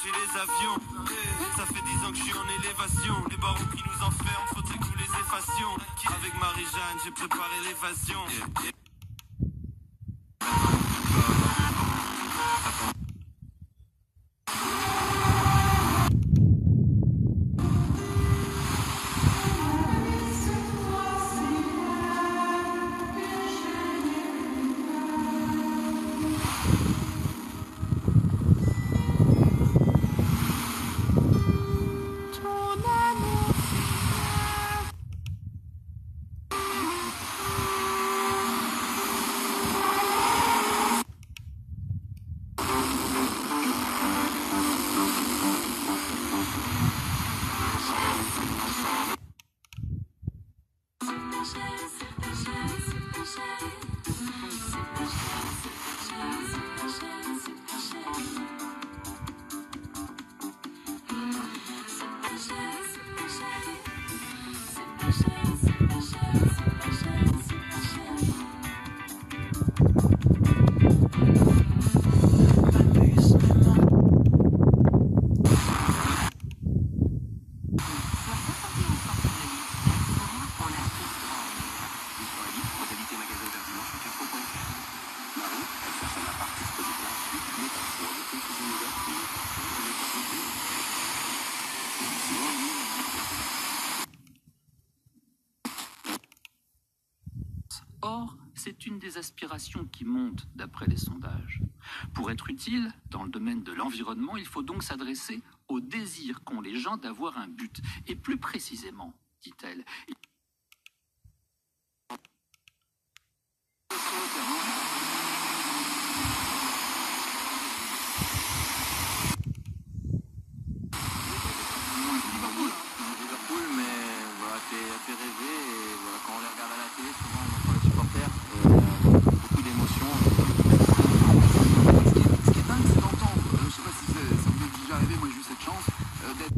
chez les avions. Ça fait 10 ans que je suis en élévation. Les barreaux qui nous enferment, faudrait que nous les effacions. Avec Marie-Jeanne, j'ai préparé l'évasion. Or, c'est une des aspirations qui monte d'après les sondages. Pour être utile dans le domaine de l'environnement, il faut donc s'adresser au désir qu'ont les gens d'avoir un but. Et plus précisément, dit-elle, Liverpool, mais voilà, fait rêver. Et voilà, quand on les regarde à la télé, souvent on entend les supporters. Beaucoup d'émotions. Ce qui est dingue, c'est d'entendre. Je ne sais pas si ça vous est déjà arrivé, moi j'ai eu cette chance d'être.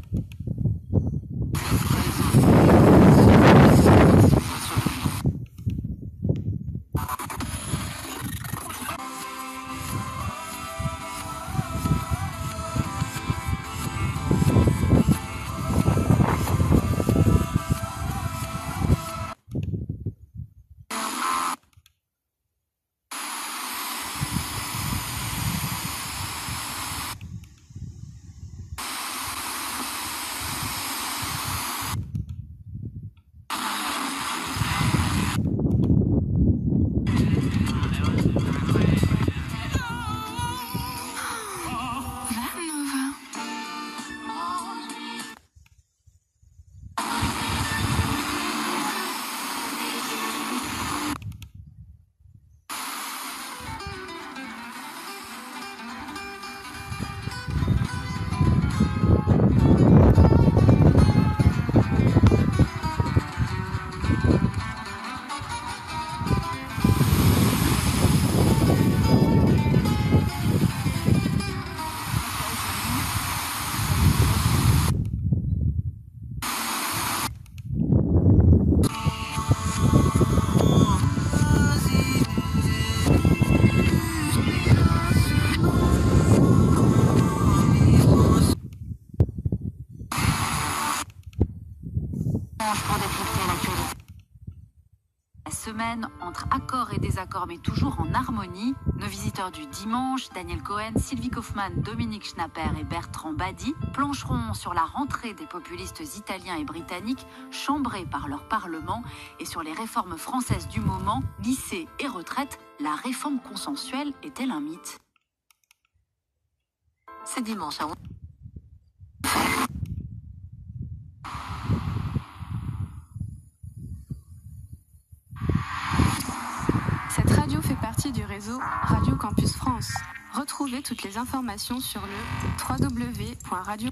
Semaine entre accords et désaccords mais toujours en harmonie. Nos visiteurs du dimanche, Daniel Cohen, Sylvie Kaufmann, Dominique Schnapper et Bertrand Badi, plancheront sur la rentrée des populistes italiens et britanniques chambrés par leur parlement et sur les réformes françaises du moment, lycée et retraite. La réforme consensuelle est-elle un mythe? C'est dimanche à 11h. Cette radio fait partie du réseau Radio Campus France. Retrouvez toutes les informations sur le www.radio.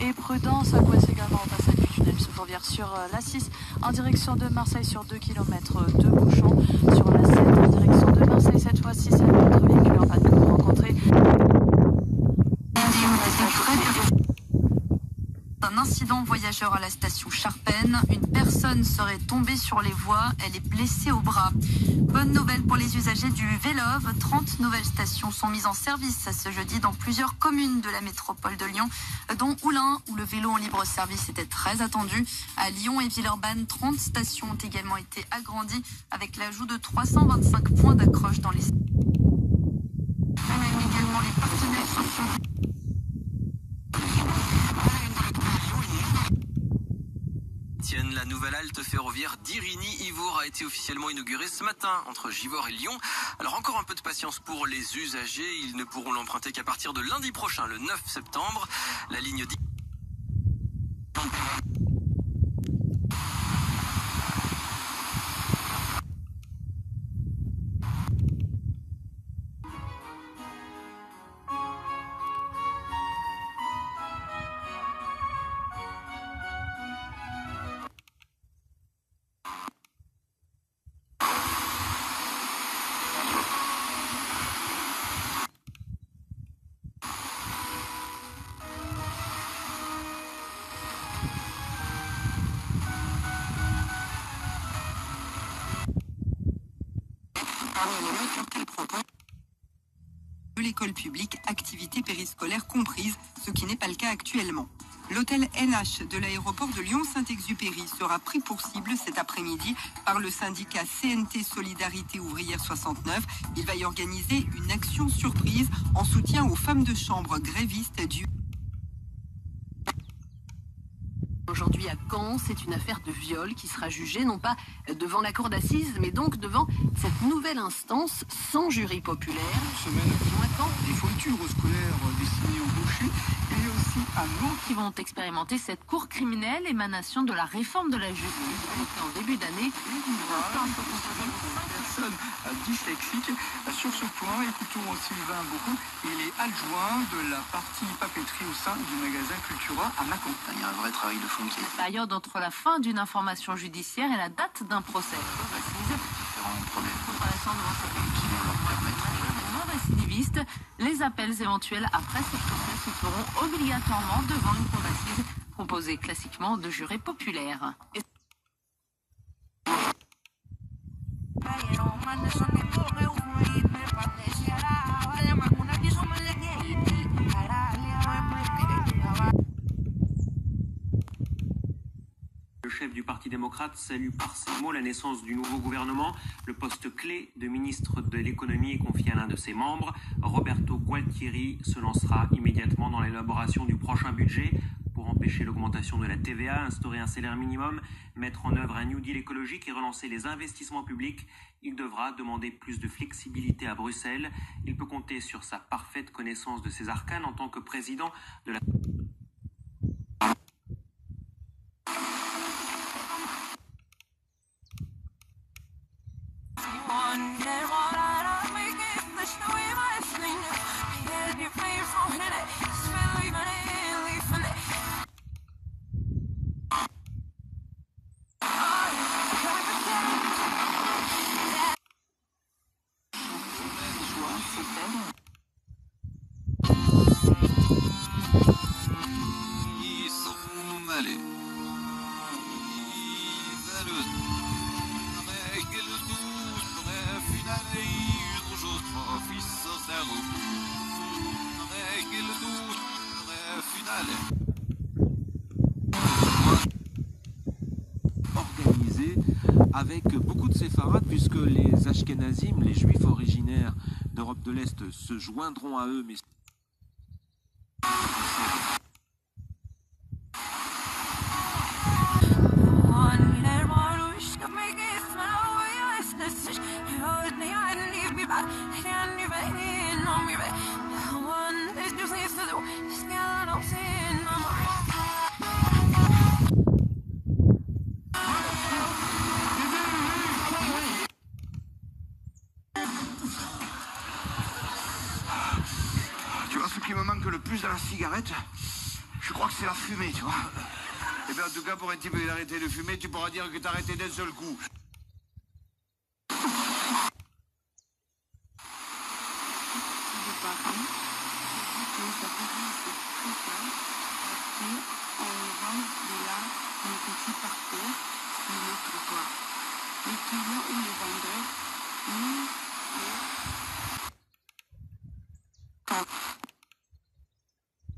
Et prudence, à Gouès également au passage du tunnel ferroviaire sur la 6 en direction de Marseille sur 2 km de bouchons. Sur la 7 en direction de Marseille, cette fois-ci, c'est un autre véhicule en panne que vous rencontrez. Un incident voyageur à la station Charpennes. Une personne serait tombée sur les voies. Elle est blessée au bras. Bonne nouvelle pour les usagers du Vélove. 30 nouvelles stations sont mises en service ce jeudi dans plusieurs communes de la métropole de Lyon, dont Oulin, où le vélo en libre service était très attendu. À Lyon et Villeurbanne, 30 stations ont également été agrandies avec l'ajout de 325 points d'accroche dans les... Également les partenaires sociaux. Tienne, la nouvelle halte ferroviaire d'Irigny-Yvour a été officiellement inaugurée ce matin entre Givors et Lyon. Alors encore un peu de patience pour les usagers, ils ne pourront l'emprunter qu'à partir de lundi prochain, le 9 septembre. La ligne de l'école publique, activités périscolaires comprises, ce qui n'est pas le cas actuellement. L'hôtel NH de l'aéroport de Lyon-Saint-Exupéry sera pris pour cible cet après-midi par le syndicat CNT Solidarité Ouvrière 69. Il va y organiser une action surprise en soutien aux femmes de chambre grévistes du... Aujourd'hui à Caen, c'est une affaire de viol qui sera jugée non pas devant la cour d'assises, mais donc devant cette nouvelle instance sans jury populaire. Des foutures scolaires destinées aux gauchers et aussi à nous qui vont expérimenter cette cour criminelle, émanation de la réforme de la justice en début d'année. personnes dyslexiques. Sur ce point, écoutons Sylvain Beaucoup. Il est adjoint de la partie papeterie au sein du magasin Cultura à Mâcon. Il y a un vrai travail de fond qui est Période entre la fin d'une information judiciaire et la date d'un procès. différents problèmes Récidivistes, les appels éventuels après ce procès se feront obligatoirement devant une cour d'assises composée classiquement de jurés populaires. Le chef du Parti démocrate salue par ces mots la naissance du nouveau gouvernement. Le poste clé de ministre de l'économie est confié à l'un de ses membres. Roberto Gualtieri se lancera immédiatement dans l'élaboration du prochain budget pour empêcher l'augmentation de la TVA, instaurer un salaire minimum, mettre en œuvre un New Deal écologique et relancer les investissements publics. Il devra demander plus de flexibilité à Bruxelles. Il peut compter sur sa parfaite connaissance de ses arcanes en tant que président de la... organisé avec beaucoup de séfarades, puisque les Ashkénazim, les Juifs originaires d'Europe de l'Est, se joindront à eux, mais tu vois, ce qui me manque le plus dans la cigarette, je crois que c'est la fumée, tu vois. Et bien en tout cas, pour un type qui a arrêté de fumer, tu pourras dire que t'as arrêté d'un seul coup.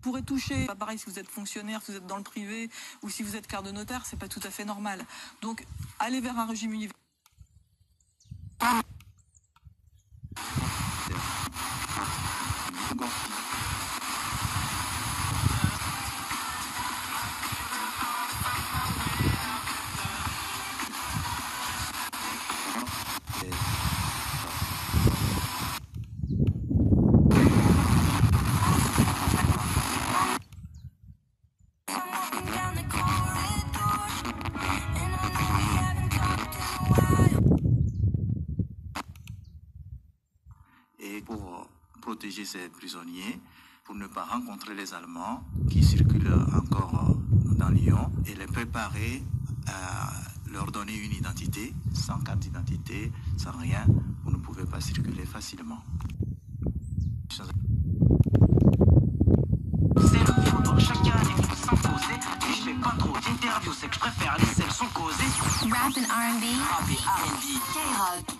Pourrait toucher, pas pareil si vous êtes fonctionnaire, si vous êtes dans le privé ou si vous êtes quart de notaire, c'est pas tout à fait normal. Donc, aller vers un régime universel. Pour protéger ces prisonniers, pour ne pas rencontrer les Allemands qui circulent encore dans Lyon et les préparer à leur donner une identité. Sans carte d'identité, sans rien, vous ne pouvez pas circuler facilement. Chacun des fois sans causer, et je fais pas trop d'interviews, c'est que je préfère laisser le son causer. Rap and R&B. Rap et R&B. K-Rock.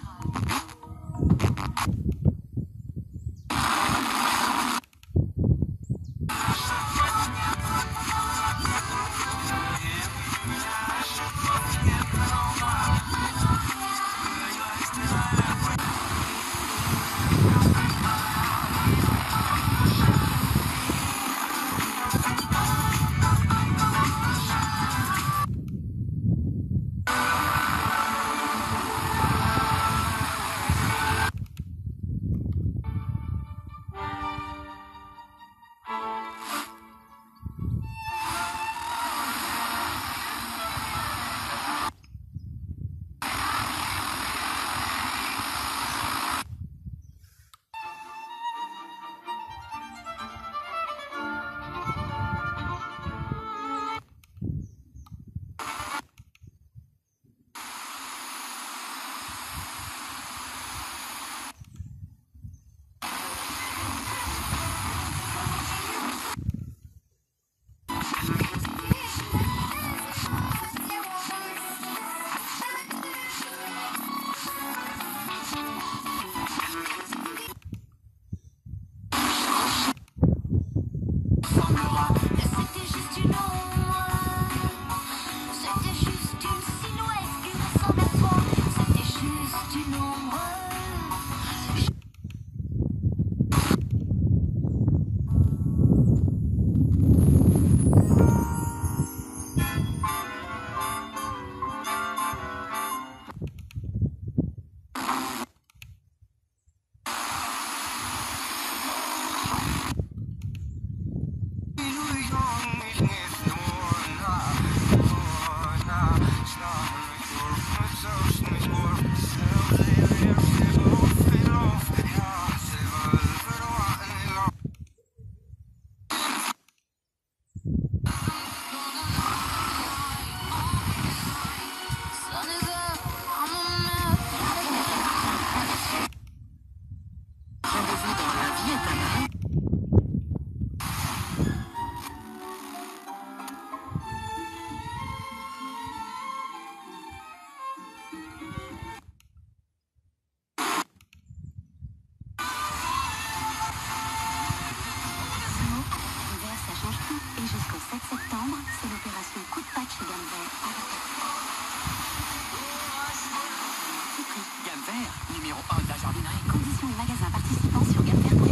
numéro 1 de la jardinerie. Conditions et magasins participants sur garfer.fr.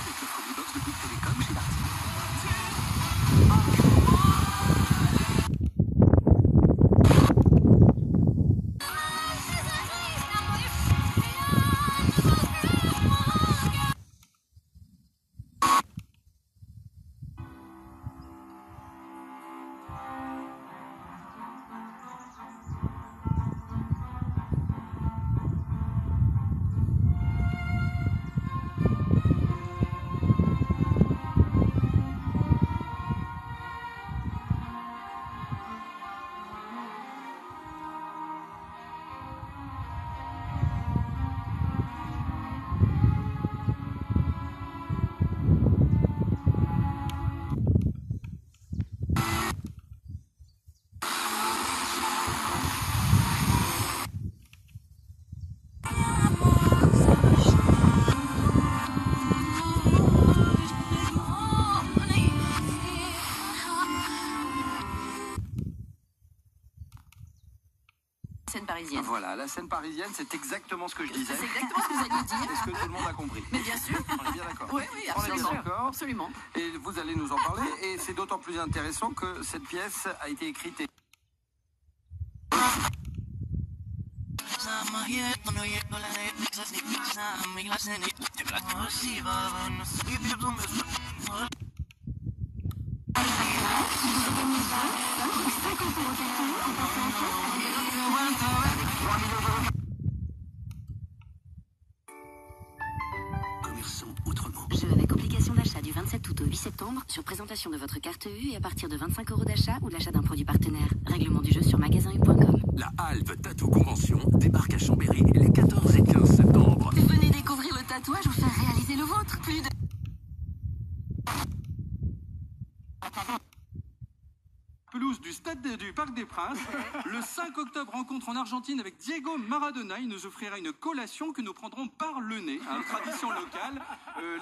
Avec l'offre Box de Bouygues Télécom chez Darty. Scène parisienne. Voilà, la scène parisienne, c'est exactement ce que je disais. C'est exactement ce que vous alliez dire. Est-ce que tout le monde a compris? Mais bien sûr. On est bien d'accord. Oui, On est bien absolument. d'accord. Absolument. Et vous allez nous en parler. Et c'est d'autant plus intéressant que cette pièce a été écrite. Commerçons autrement. Jeu avec obligation d'achat du 27 août au 8 septembre sur présentation de votre carte U et à partir de 25 € d'achat ou l'achat d'un produit partenaire. Règlement du jeu sur magasin.com. La Halve Tattoo Convention débarque à Chambéry les 14 et 15 septembre. Venez découvrir le tatouage ou faire réaliser le vôtre. Plus de... Pelouse du stade du Parc des Princes. Le 5 octobre, rencontre en Argentine avec Diego Maradona. Il nous offrira une collation que nous prendrons par le nez. Tradition locale.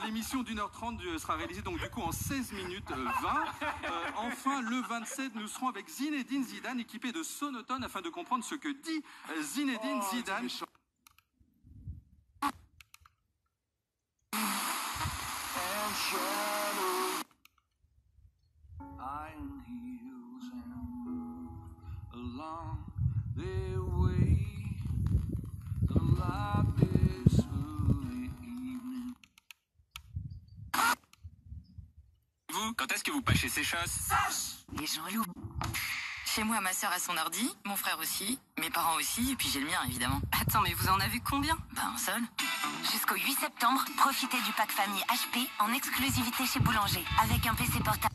L'émission d'1h30 sera réalisée donc du coup en 16 minutes 20. Enfin, le 27, nous serons avec Zinedine Zidane, équipé de sonotones afin de comprendre ce que dit Zinedine Zidane. Vous, quand est-ce que vous pâchez ces choses? Les gens loups. Chez moi, ma sœur a son ordi, mon frère aussi, mes parents aussi, et puis j'ai le mien, évidemment. Attends, mais vous en avez combien? Ben, un seul. Jusqu'au 8 septembre, profitez du pack famille HP en exclusivité chez Boulanger avec un PC portable.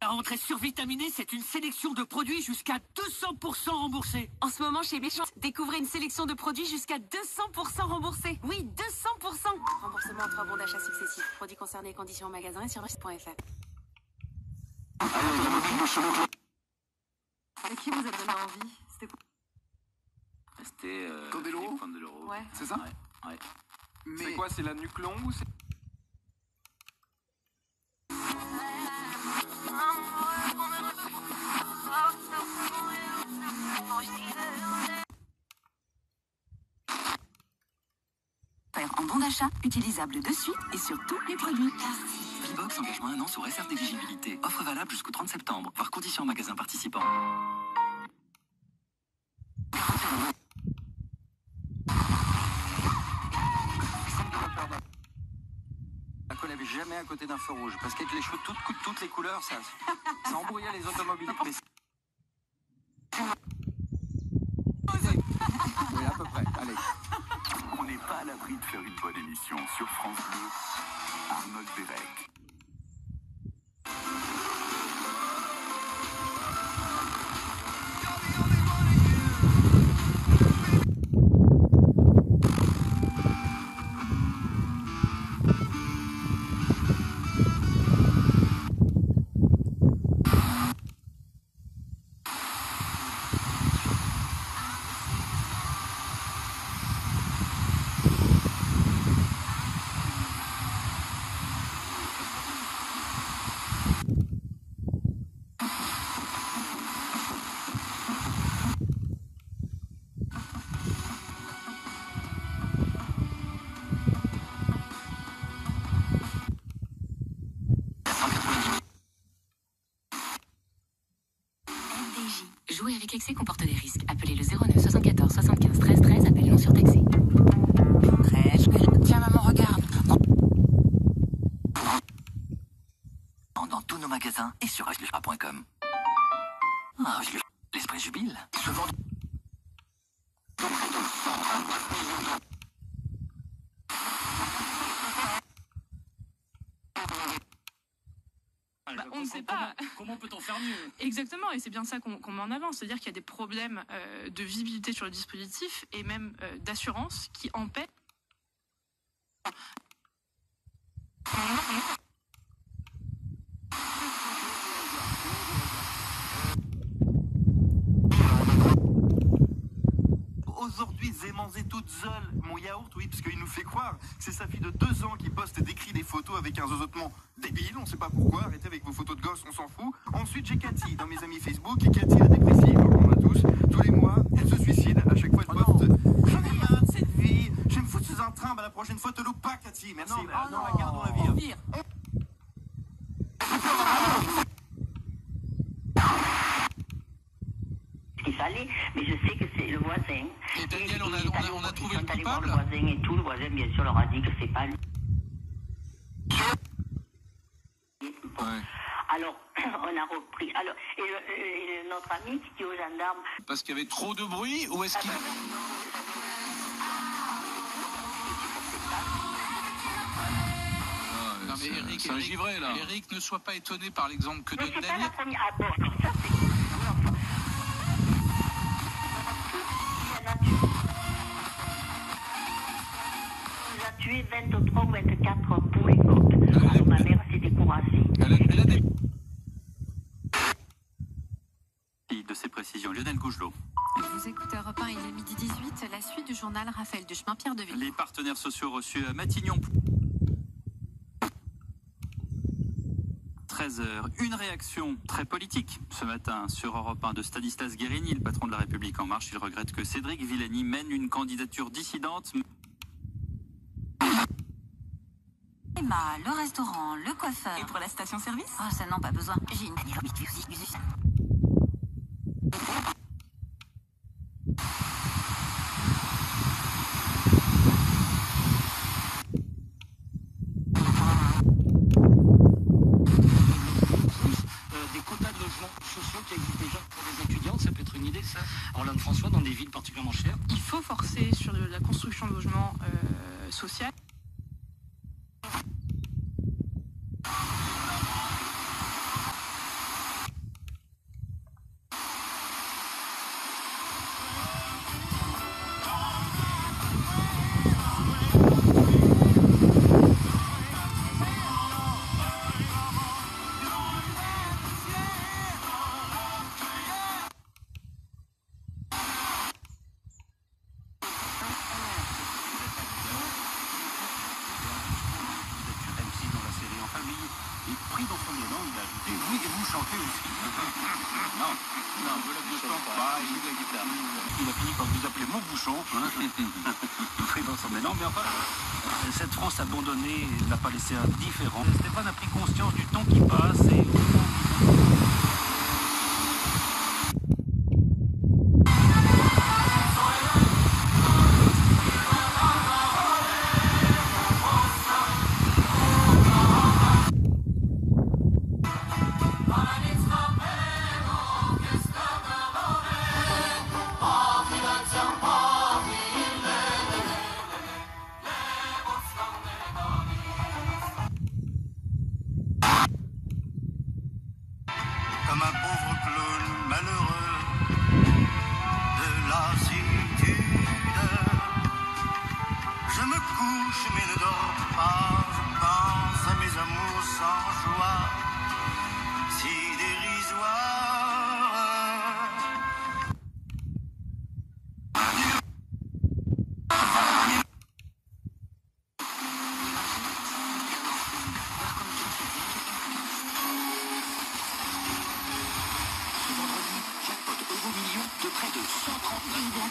La rentrée survitaminée, c'est une sélection de produits jusqu'à 200% remboursés. En ce moment, chez Méchant, découvrez une sélection de produits jusqu'à 200% remboursés. Oui, 200%. Remboursement en 3 bons d'achat successifs. Produits concernés, conditions au magasin et sur reste.fr. Et qui vous a donné envie? C'était quoi? C'était Candeloro. Ouais. C'est ça? Ouais. C'est quoi? C'est la nuque longue ou c'est... En bon d'achat, utilisable de suite et sur tous les produits. Freebox engagement 1 an sous réserve d'éligibilité. Offre valable jusqu'au 30 septembre. Voir conditions en magasin participant. La collègue jamais à côté d'un feu rouge parce qu'avec les cheveux toutes les couleurs, ça embrouillait les automobilistes. à l'abri de faire une bonne émission. Sur France Bleu, Arnold Derek. Jouer avec excès comporte des risques. Appelez le 09 74 75 13 13, appel non surtaxé. Tiens maman, regarde. Dans tous nos magasins et sur ashlucha.com. Ah, l'esprit jubile. Je vends... On ne sait pas. Comment peut-on faire mieux? Exactement, et c'est bien ça qu'on met en avant. C'est-à-dire qu'il y a des problèmes de visibilité sur le dispositif et même d'assurance qui empêchent. Aujourd'hui, j'ai mangé toute seule mon yaourt, oui, parce qu'il nous fait croire que c'est sa fille de 2 ans qui poste et décrit des photos avec un zozotement débile, on sait pas pourquoi, arrêtez avec vos photos de gosses, on s'en fout. Ensuite, j'ai Cathy dans mes amis Facebook, et Cathy la dépressive, on a tous les mois, elle se suicide, à chaque fois elle poste j'en ai marre de cette vie, je vais me foutre sous un train, bah la prochaine fois te loupe pas, Cathy, merci. Non, la garde, on la vire. Il fallait, mais je sais que c'est le voisin. Et Daniel, on a trouvé le coupable. Le voisin et tout, le voisin bien sûr leur a dit que c'est pas lui. Ouais. Alors, on a repris. Alors, et notre ami qui dit aux gendarmes. Parce qu'il y avait trop de bruit ou est-ce qu'il... Non mais Eric, c'est un givré là. Eric, ne sois pas étonné par l'exemple que donne Daniel. La première... Ah bon, alors ça c'est... Il a tué 23 ou 24 poules et coqs. Alors ma mère s'est découragée. De ces précisions, Lionel Gougelot. Vous écoutez Europe 1, il est midi 18, la suite du journal Raphaël Duchemin, Pierre Deville. Les partenaires sociaux reçus à Matignon. 13h, une réaction très politique ce matin sur Europe 1 de Stanislas Guérini, le patron de la République En Marche. Il regrette que Cédric Villani mène une candidature dissidente. Emma, le restaurant, le coiffeur. Et pour la station-service? Oh, ça non, pas besoin. J'ai une... Des quotas de logements sociaux qui existent déjà pour les étudiants, ça peut être une idée ça. Orlane François, dans des villes particulièrement chères. Il faut forcer sur la construction de logements sociaux. Il a fini par vous appeler mon bouchon. Mais non, mais enfin, cette France abandonnée n'a pas laissé indifférent. Stéphane a pris conscience du temps qui passe et...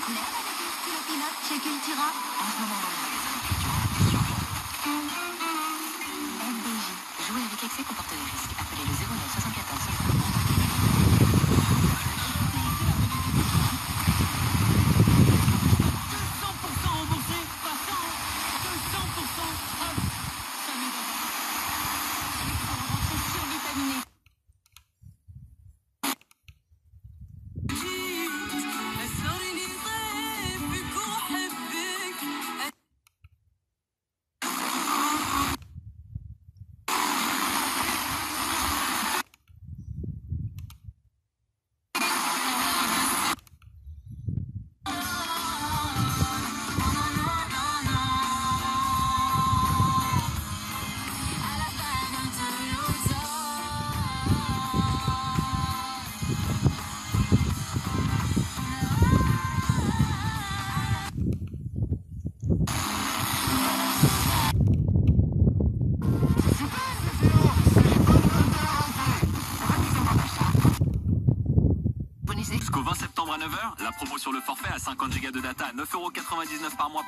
Même avec les stylos Peanut chez Cultura. En ce moment dans les magasins Cultura, FDJ. Jouer avec excès comporte des risques. Appelez le 09 74 remboursé, passant 200% off. Ça m'étonne pas. Rentrée survitaminée. Jusqu'au 20 septembre à 9h, la promo sur le forfait à 50 Go de data à 9,99 € par mois.